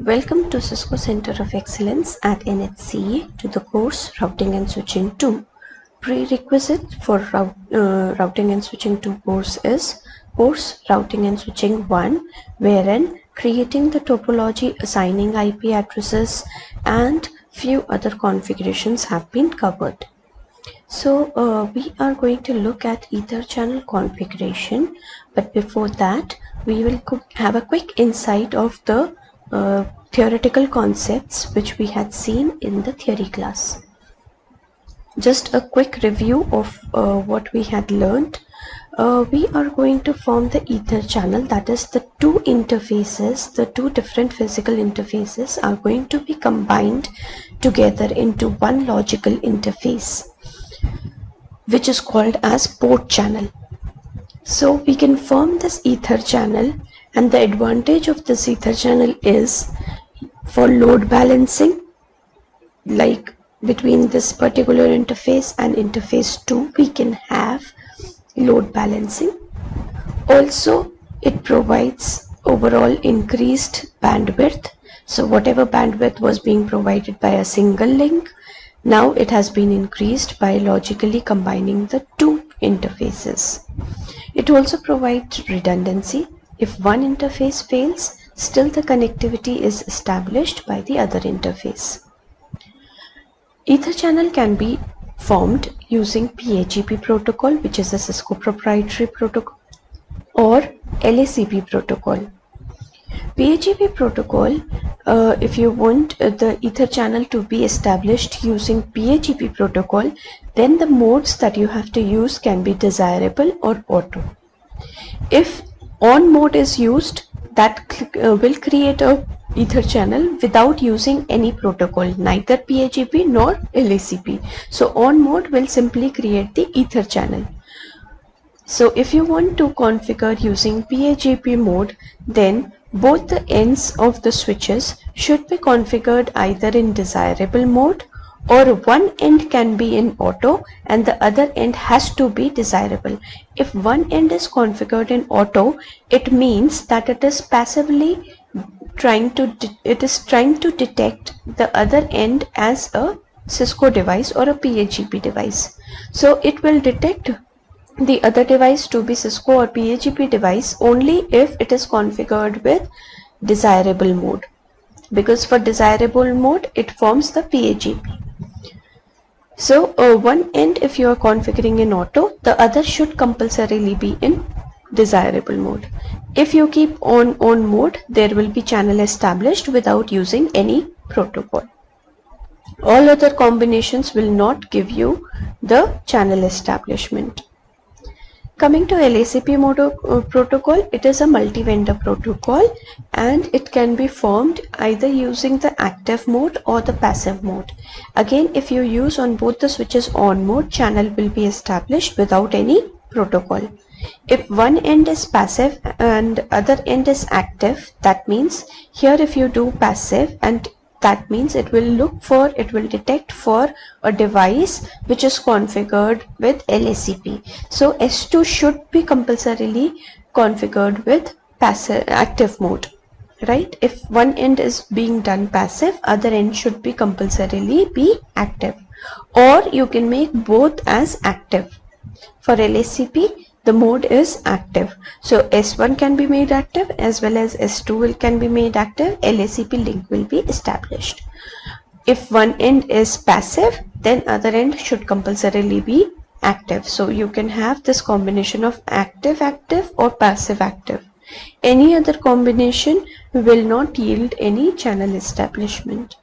Welcome to Cisco Center of Excellence at NHCE to the course Routing and Switching 2. Prerequisite for Routing and Switching 2 course is course Routing and Switching 1, wherein creating the topology, assigning IP addresses and few other configurations have been covered. So we are going to look at Ether channel configuration, but before that we will have a quick insight of the theoretical concepts which we had seen in the theory class. Just a quick review of what we had learned. We are going to form the Ether channel, that is the two interfaces, the two different physical interfaces are going to be combined together into one logical interface, which is called as port channel. So we can form this Ether channel, and the advantage of this Ether channel is for load balancing, like between this particular interface and interface 2 we can have load balancing. Also it provides overall increased bandwidth. So whatever bandwidth was being provided by a single link, now it has been increased by logically combining the two interfaces. It also provides redundancy. If one interface fails, still the connectivity is established by the other interface. Ether channel can be formed using PAGP protocol, which is a Cisco proprietary protocol, or LACP protocol. PAGP protocol, if you want the Ether channel to be established using PAGP protocol, then the modes that you have to use can be desirable or auto. If on mode is used, that will create a Ether channel without using any protocol, neither PAGP nor LACP. So on mode will simply create the Ether channel. So if you want to configure using PAGP mode, then both the ends of the switches should be configured either in desirable mode, or one end can be in auto and the other end has to be desirable. If one end is configured in auto, it means that it is passively trying to detect the other end as a Cisco device or a PAGP device. So it will detect the other device to be Cisco or PAGP device only if it is configured with desirable mode, because for desirable mode it forms the PAGP. So one end, if you are configuring in auto, the other should compulsorily be in desirable mode. If you keep on mode, there will be channel established without using any protocol. All other combinations will not give you the channel establishment. Coming to LACP protocol, it is a multi-vendor protocol and it can be formed either using the active mode or the passive mode. Again, if you use on both the switches on mode, channel will be established without any protocol. If one end is passive and other end is active, that means here if you do passive, and that means it will detect for a device which is configured with LACP. So S2 should be compulsorily configured with active mode, right? If one end is being done passive, other end should be compulsorily be active, or you can make both as active. For LACP, the mode is active, so S1 can be made active as well as S2 can be made active. LACP link will be established. If one end is passive, then other end should compulsorily be active. So you can have this combination of active or passive active. Any other combination will not yield any channel establishment.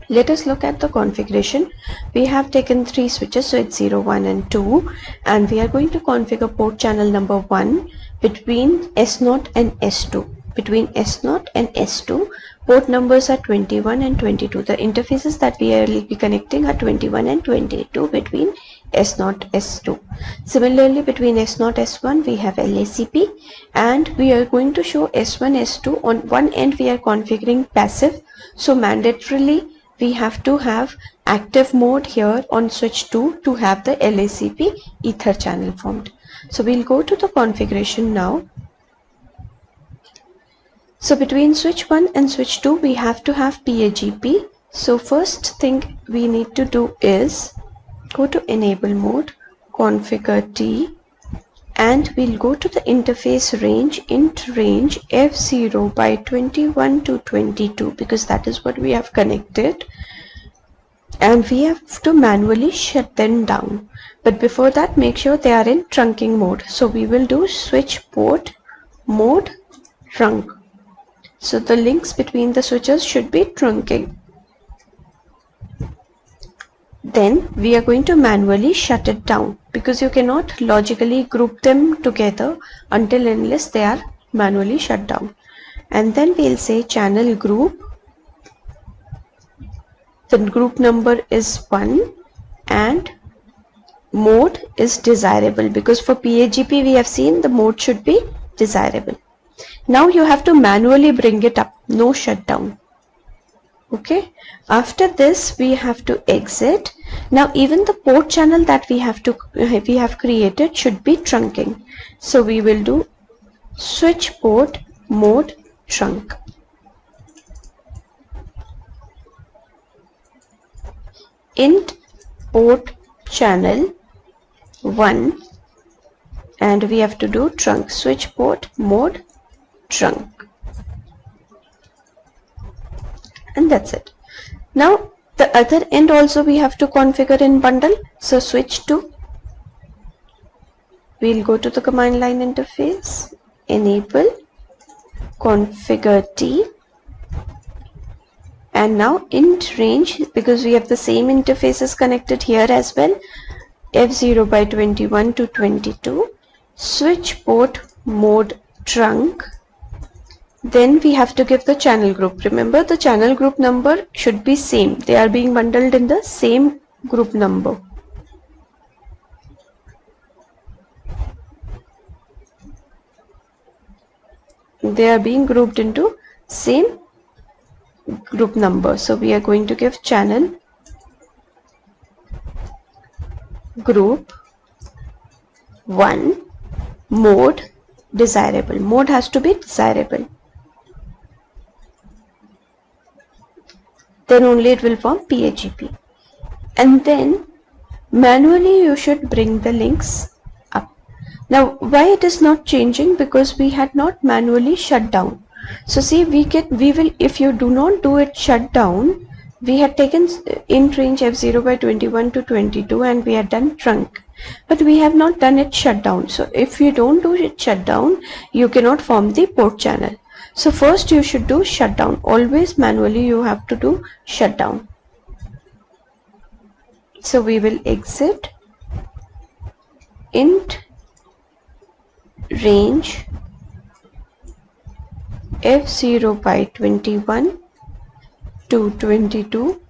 Let us look at the configuration. We have taken 3 switches, so it's 0, 1 and 2, and we are going to configure port channel number 1 between S0 and S2. Between S0 and S2, port numbers are 21 and 22. The interfaces that we will be connecting are 21 and 22 between S0 S2. Similarly, between S0 S1 we have LACP, and we are going to show S1 S2. On one end we are configuring passive, so mandatorily we have to have active mode here on switch 2 to have the LACP Ether channel formed. So we'll go to the configuration now. So between switch 1 and switch 2 we have to have PAGP. So first thing we need to do is go to enable mode, configure T, and we'll go to the interface range, int range F0 by 21 to 22, because that is what we have connected, and we have to manually shut them down. But before that, make sure they are in trunking mode. So we will do switch port mode trunk. So the links between the switches should be trunking. Then we are going to manually shut it down, because you cannot logically group them together until unless they are manually shut down. And then we'll say channel group. The group number is 1 and mode is desirable, because for PAGP we have seen the mode should be desirable. Now you have to manually bring it up, no shutdown. Okay, after this we have to exit. Now even the port channel that we have created should be trunking. So we will do switch port mode trunk. Int port channel 1, and we have to do trunk, switch port mode trunk. And that's it. Now the other end also we have to configure in bundle. So switch to, we'll go to the command line interface, enable, configure T, and now int range, because we have the same interfaces connected here as well, F0 by 21 to 22, switch port mode trunk. Then we have to give the channel group. Remember, the channel group number should be same. They are being bundled in the same group number. They are being grouped into same group number. So we are going to give channel group 1 mode desirable. Mode has to be desirable. Then only it will form PAGP. And then manually you should bring the links up. Now why it is not changing? Because we had not manually shut down. So see, we will, if you do not do it shut down, we had taken int range F0 by 21 to 22 and we had done trunk, but we have not done it shut down. So if you don't do it shut down, you cannot form the port channel. So first you should do shutdown. Always manually you have to do shutdown. So we will exit int range F0 by 21 to 22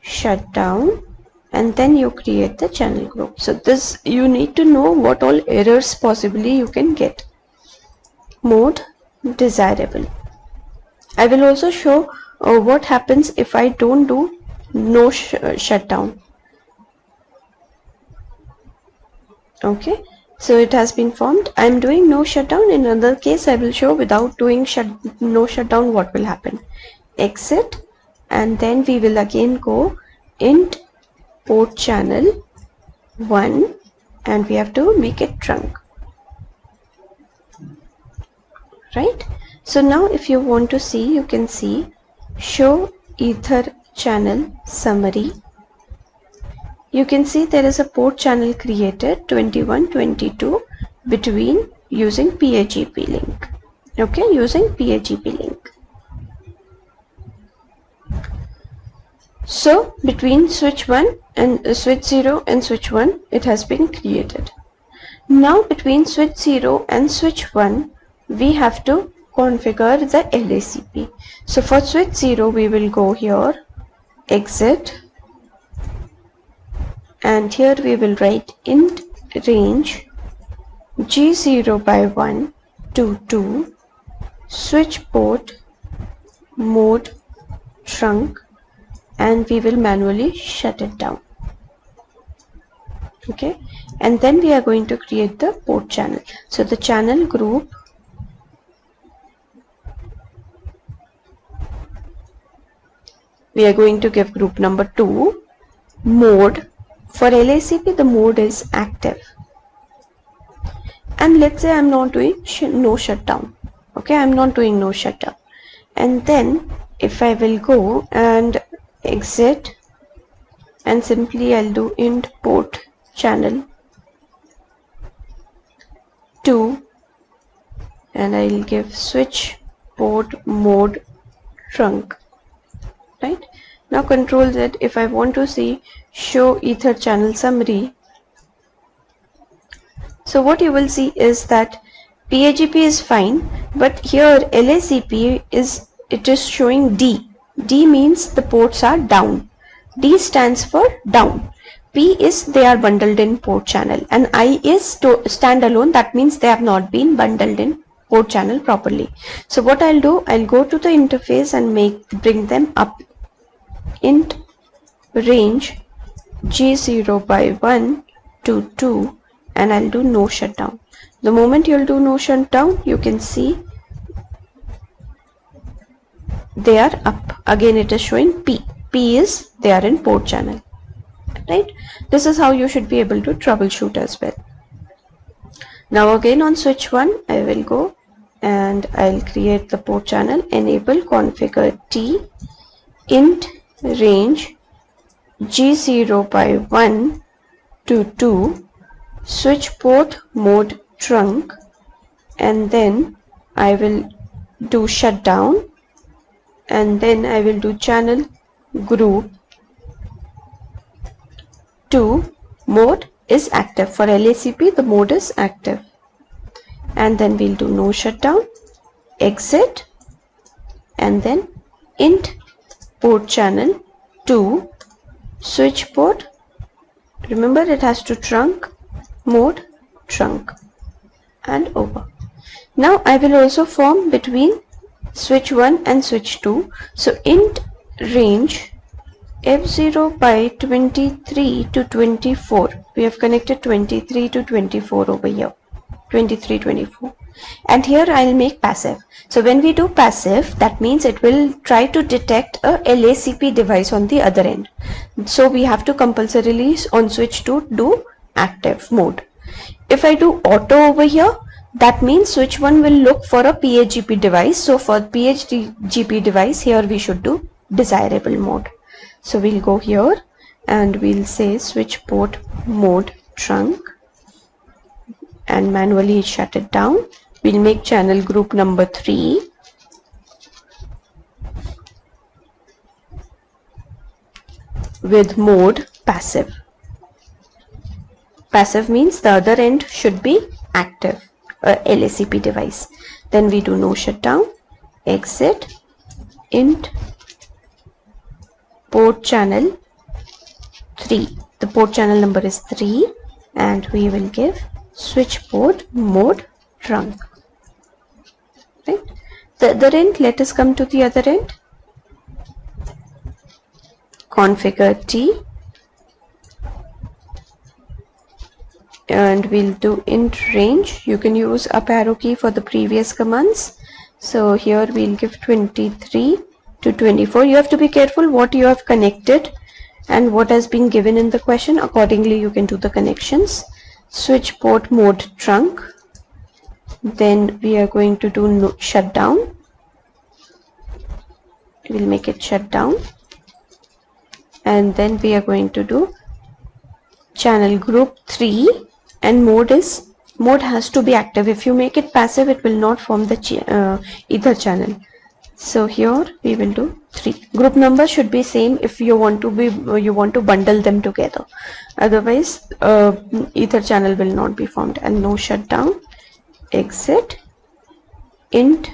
shutdown, and then you create the channel group. So this, you need to know what all errors possibly you can get. Mode desirable. I will also show what happens if I don't do no shutdown. Okay, so it has been formed. I am doing no shutdown. In another case I will show without doing no shutdown what will happen. Exit, and then we will again go int port channel 1 and we have to make it trunk. Right, so now if you want to see, you can see show ether channel summary. You can see there is a port channel created 2122 between using PAGP link. Okay, using PAGP link. So between switch 1 and switch 0 and switch 1 it has been created. Now between switch 0 and switch 1 we have to configure the LACP. So for switch 0 we will go here, exit, and here we will write int range G0 by 1 to 2 switch port mode trunk, and we will manually shut it down. Okay, and then we are going to create the port channel. So the channel group we are going to give group number 2 mode. For LACP, the mode is active. And let's say I'm not doing no shutdown. Okay, I'm not doing no shutdown. And then if I will go and exit, and simply I'll do int port channel 2, and I'll give switch port mode trunk. Right now, Control Z. If I want to see show ether channel summary, so what you will see is that PAGP is fine, but here LACP is showing D. D means the ports are down. D stands for down. P is they are bundled in port channel, and I is standalone. That means they have not been bundled in port channel properly. So what I'll do, I'll go to the interface and bring them up. Int range G0 by 1 to 2, and I'll do no shutdown. The moment you'll do no shutdown, you can see they are up. Again it is showing P. P is they are in port channel. Right? This is how you should be able to troubleshoot as well. Now again on switch 1, I will go and I'll create the port channel, enable configure T, int range G0 by 1 to 2, switch port mode trunk, and then I will do shutdown, and then I will do channel group 2 mode is active. For LACP, the mode is active, and then we'll do no shutdown, exit, and then int port channel 2 switch port, remember it has to trunk mode trunk, and over. Now I will also form between switch 1 and switch 2. So int range F0 by 23 to 24. We have connected 23 to 24 over here. 23, 24. And here I'll make passive. So when we do passive, that means it will try to detect a LACP device on the other end. So we have to compulsorily on switch 2 do active mode. If I do auto over here, that means switch 1 will look for a PAGP device. So for PAGP device, here we should do desirable mode. So we'll go here and we'll say switch port mode trunk and manually shut it down. We'll make channel group number 3. With mode passive. Passive means the other end should be active, a LACP device. Then we do no shutdown, exit, int port channel 3. The port channel number is 3, and we will give switch port mode trunk. Right? The other end, let us come to the other end. Configure T, and we'll do int range. You can use up arrow key for the previous commands. So here we'll give 23 to 24. You have to be careful what you have connected and what has been given in the question. Accordingly you can do the connections. Switch port mode trunk, then we are going to do shutdown. We'll make it shutdown, and then we are going to do channel group 3, and mode has to be active. If you make it passive, it will not form the ether channel. So here we will do 3. Group number should be same if you want to bundle them together. Otherwise, ether channel will not be formed. And no shutdown, exit, int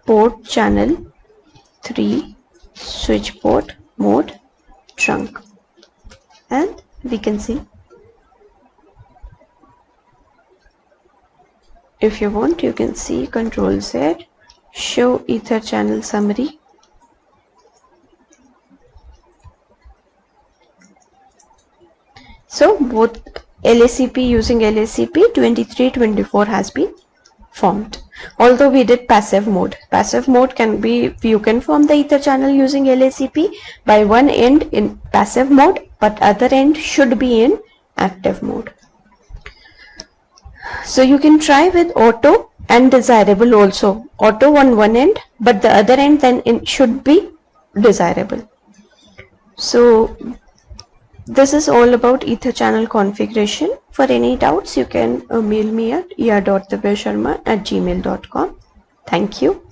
port channel 3 switch port mode trunk, and we can see. If you want, you can see Control Z, show ether channel summary. So both LACP, using LACP 2324 has been formed. Although we did passive mode. Passive mode can be, you can form the ether channel using LACP by one end in passive mode, but other end should be in active mode. So you can try with auto and desirable also. Auto on one end, but the other end then it should be desirable. So this is all about ether channel configuration. For any doubts, you can mail me at er.divyasharma@gmail.com. Thank you.